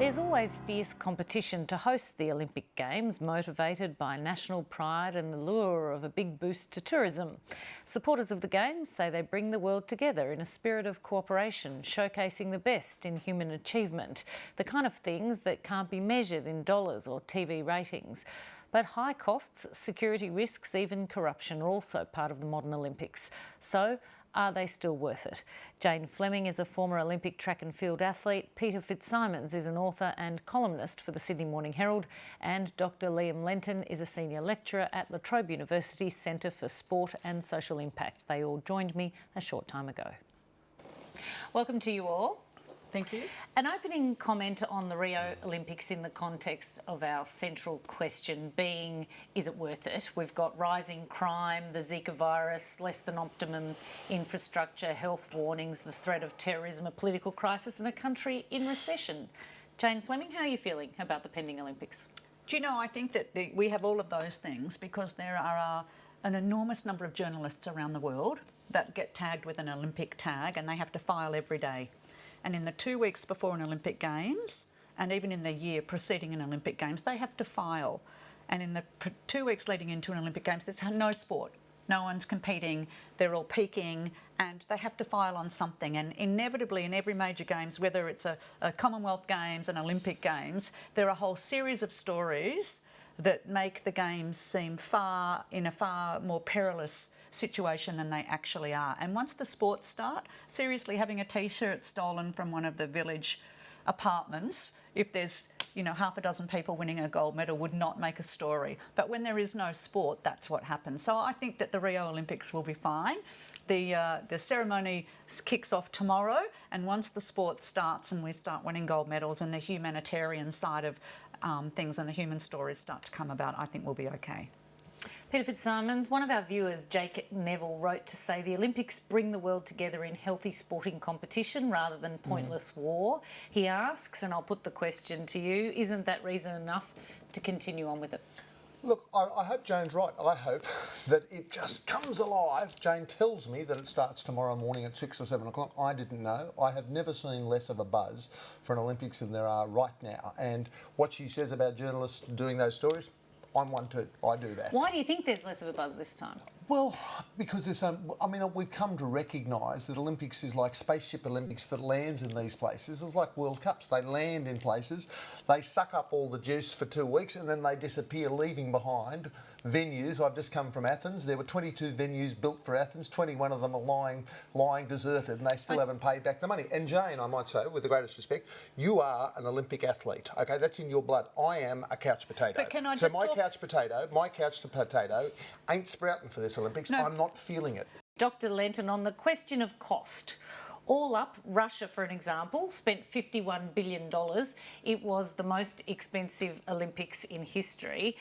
There's always fierce competition to host the Olympic Games, motivated by national pride and the lure of a big boost to tourism. Supporters of the Games say they bring the world together in a spirit of cooperation, showcasing the best in human achievement, the kind of things that can't be measured in dollars or TV ratings. But high costs, security risks, even corruption are also part of the modern Olympics. So, are they still worth it? Jane Flemming is a former Olympic track and field athlete. Peter Fitzsimmons is an author and columnist for the Sydney Morning Herald. And Dr. Linton is a senior lecturer at La Trobe University's Centre for Sport and Social Impact. They all joined me a short time ago. Welcome to you all. Thank you. An opening comment on the Rio Olympics in the context of our central question being, is it worth it? We've got rising crime, the Zika virus, less than optimum infrastructure, health warnings, the threat of terrorism, a political crisis and a country in recession. Jane Flemming, how are you feeling about the pending Olympics? Do you know, I think that we have all of those things because there are an enormous number of journalists around the world that get tagged with an Olympic tag and they have to file every day. And in the 2 weeks before an Olympic Games, and even in the year preceding an Olympic Games, they have to file. And in the 2 weeks leading into an Olympic Games, there's no sport. No one's competing, they're all peaking, and they have to file on something. And inevitably in every major Games, whether it's a Commonwealth Games, an Olympic Games, there are a whole series of stories that make the Games seem in a far more perilous situation than they actually are. And once the sports start, seriously, having a T-shirt stolen from one of the village apartments, if there's half a dozen people winning a gold medal, would not make a story. But when there is no sport, that's what happens. So I think that the Rio Olympics will be fine. The ceremony kicks off tomorrow, and once the sport starts and we start winning gold medals and the humanitarian side of things and the human stories start to come about, I think we'll be okay. Peter Fitzsimmons, one of our viewers, Jake Neville, wrote to say the Olympics bring the world together in healthy sporting competition rather than pointless war. He asks, and I'll put the question to you, isn't that reason enough to continue on with it? Look, I hope Jane's right. I hope that it just comes alive. Jane tells me that it starts tomorrow morning at 6 or 7 o'clock. I didn't know. I have never seen less of a buzz for an Olympics than there are right now. And what she says about journalists doing those stories, I'm one too. I do that. Why do you think there's less of a buzz this time? Well, because there's we've come to recognise that Olympics is like Spaceship Olympics that lands in these places. It's like World Cups. They land in places, they suck up all the juice for 2 weeks and then they disappear, leaving behind venues. I've just come from Athens. There were 22 venues built for Athens. 21 of them are lying deserted and they still haven't paid back the money. And Jane, I might say, with the greatest respect, you are an Olympic athlete, okay? That's in your blood. I am a couch potato. But can I so my couch potato ain't sprouting for this Olympics. No. I'm not feeling it. Dr. Linton, on the question of cost, all up, Russia, for an example, spent $51 billion. It was the most expensive Olympics in history.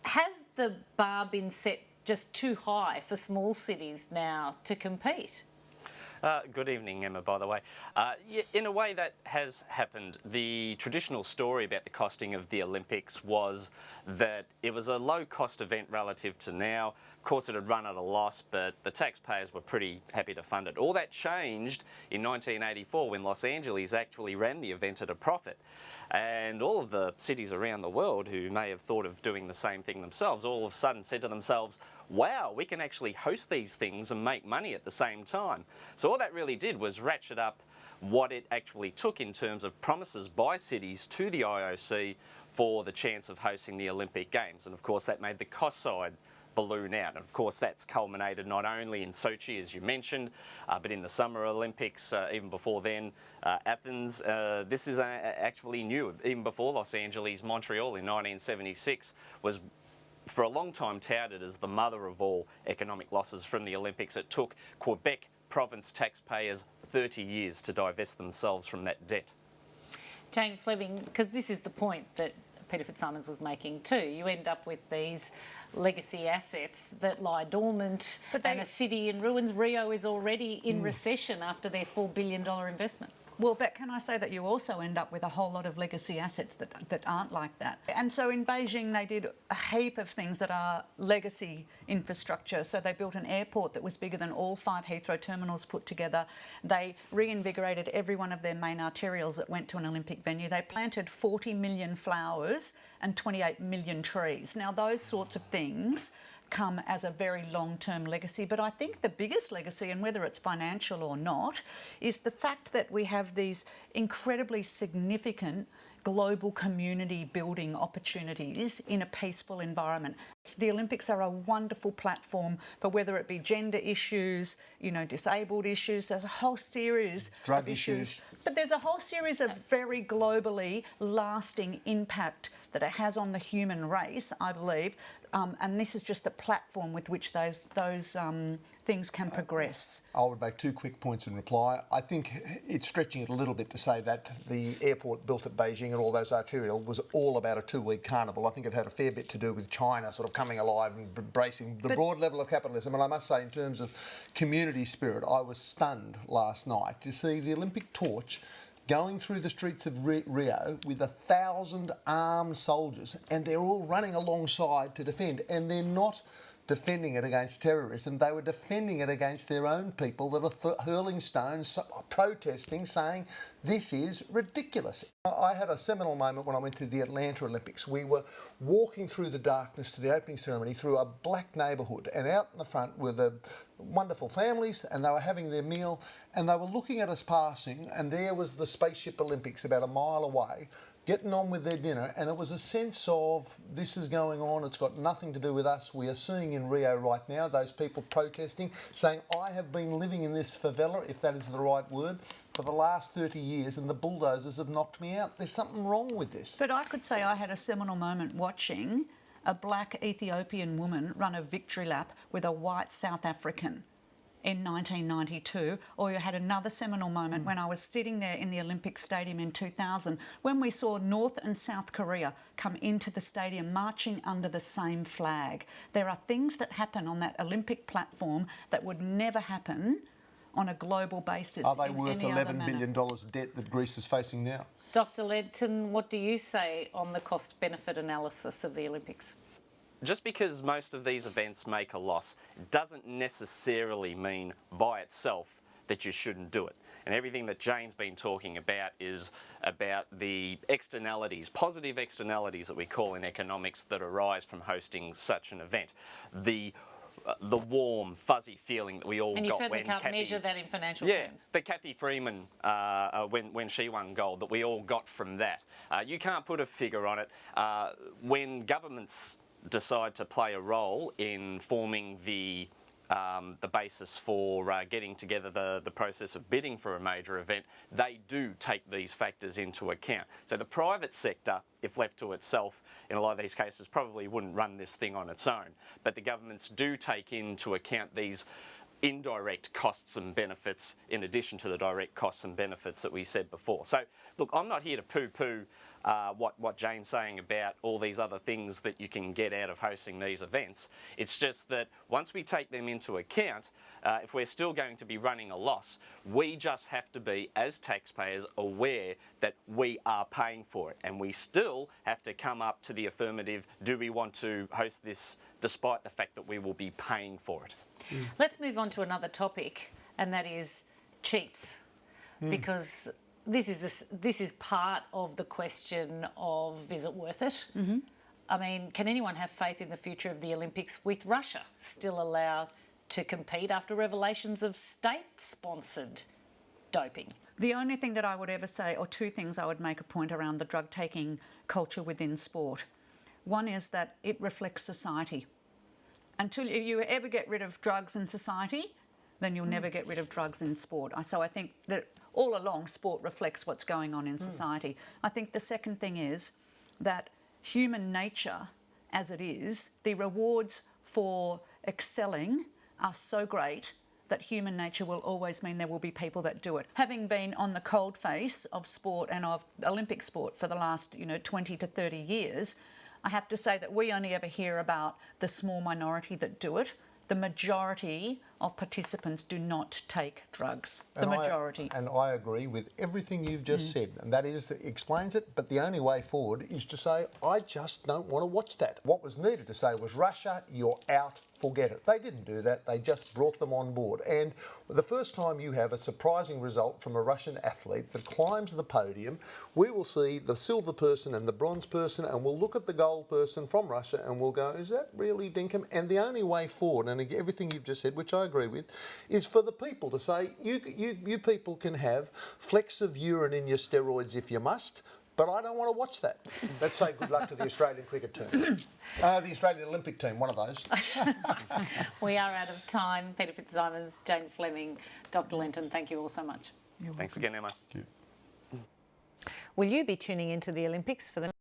Has the bar been set just too high for small cities now to compete? Good evening, Emma, by the way. In a way that has happened. The traditional story about the costing of the Olympics was that it was a low-cost event relative to now. Of course, it had run at a loss, but the taxpayers were pretty happy to fund it. All that changed in 1984 when Los Angeles actually ran the event at a profit. And all of the cities around the world who may have thought of doing the same thing themselves all of a sudden said to themselves, wow, we can actually host these things and make money at the same time. So all that really did was ratchet up what it actually took in terms of promises by cities to the IOC for the chance of hosting the Olympic Games. And of course that made the cost side balloon out. And of course that's culminated not only in Sochi, as you mentioned, but in the Summer Olympics, even before then, Athens. This is actually new. Even before Los Angeles, Montreal in 1976 was for a long time touted as the mother of all economic losses from the Olympics. It took Quebec province taxpayers 30 years to divest themselves from that debt. Jane Flemming, because this is the point that Peter Fitzsimmons was making too, you end up with these legacy assets that lie dormant and a city in ruins. Rio is already in recession after their $4 billion investment. Well, but can I say that you also end up with a whole lot of legacy assets that aren't like that? And so in Beijing, they did a heap of things that are legacy infrastructure. So they built an airport that was bigger than all 5 Heathrow terminals put together. They reinvigorated every one of their main arterials that went to an Olympic venue. They planted 40 million flowers and 28 million trees. Now, those sorts of things come as a very long-term legacy. But I think the biggest legacy, and whether it's financial or not, is the fact that we have these incredibly significant global community building opportunities in a peaceful environment. The Olympics are a wonderful platform for whether it be gender issues, you know, disabled issues. There's a whole series Drug of issues. But there's a whole series of very globally lasting impact that it has on the human race, I believe. And this is just the platform with which those things can progress. I would make 2 quick points in reply. I think it's stretching it a little bit to say that the airport built at Beijing and all those arterial was all about a 2-week carnival. I think it had a fair bit to do with China sort of coming alive and embracing the broad level of capitalism. And I must say, in terms of community spirit, I was stunned last night to see the Olympic torch going through the streets of Rio with 1,000 armed soldiers, and they're all running alongside to defend, and they're not defending it against terrorism. They were defending it against their own people that are hurling stones, protesting, saying this is ridiculous. I had a seminal moment when I went to the Atlanta Olympics. We were walking through the darkness to the opening ceremony through a black neighbourhood, and out in the front were the wonderful families, and they were having their meal, and they were looking at us passing, and there was the Spaceship Olympics about a mile away, getting on with their dinner, and it was a sense of this is going on, it's got nothing to do with us. We are seeing in Rio right now those people protesting, saying, I have been living in this favela, if that is the right word, for the last 30 years, and the bulldozers have knocked me out. There's something wrong with this. But I could say I had a seminal moment watching a black Ethiopian woman run a victory lap with a white South African in 1992, or you had another seminal moment when I was sitting there in the Olympic Stadium in 2000 when we saw North and South Korea come into the stadium marching under the same flag. There are things that happen on that Olympic platform that would never happen on a global basis. Are they worth $11 billion debt that Greece is facing now? Dr. Linton, what do you say on the cost-benefit analysis of the Olympics? Just because most of these events make a loss doesn't necessarily mean by itself that you shouldn't do it. And everything that Jane's been talking about is about the externalities, positive externalities that we call in economics that arise from hosting such an event. The warm, fuzzy feeling that we all got when And you certainly can't measure that in financial terms. The Kathy Freeman, when she won gold, that we all got from that. You can't put a figure on it. When governments decide to play a role in forming the basis for getting together the process of bidding for a major event, they do take these factors into account. So the private sector, if left to itself, in a lot of these cases, probably wouldn't run this thing on its own. But the governments do take into account these indirect costs and benefits in addition to the direct costs and benefits that we said before. So, look, I'm not here to poo-poo what Jane's saying about all these other things that you can get out of hosting these events. It's just that once we take them into account, if we're still going to be running a loss, we just have to be, as taxpayers, aware that we are paying for it. And we still have to come up to the affirmative, do we want to host this despite the fact that we will be paying for it? Let's move on to another topic, and that is cheats, because this is part of the question of, is it worth it? I mean, can anyone have faith in the future of the Olympics with Russia still allowed to compete after revelations of state-sponsored doping? The only thing that I would ever say, or 2 things I would make a point around the drug-taking culture within sport. One is that it reflects society. Until you ever get rid of drugs in society, then you'll never get rid of drugs in sport. So I think that all along sport reflects what's going on in society. I think the second thing is that human nature, as it is, the rewards for excelling are so great that human nature will always mean there will be people that do it. Having been on the cold face of sport and of Olympic sport for the last 20 to 30 years, I have to say that we only ever hear about the small minority that do it. The majority of participants do not take drugs, the And majority. And I agree with everything you've just said, and that explains it. But the only way forward is to say, I just don't want to watch that. What was needed to say was, Russia, you're out. Forget it. They didn't do that. They just brought them on board. And the first time you have a surprising result from a Russian athlete that climbs the podium, we will see the silver person and the bronze person, and we'll look at the gold person from Russia and we'll go, is that really dinkum? And the only way forward, and everything you've just said, which I agree with, is for the people to say, you people can have flecks of urine in your steroids if you must, but I don't want to watch that. Let's say good luck to the Australian cricket team. The Australian Olympic team, one of those. We are out of time. Peter Fitzsimmons, Jane Flemming, Dr. Linton, thank you all so much. Thanks again, Emma. Thank you. Will you be tuning into the Olympics for the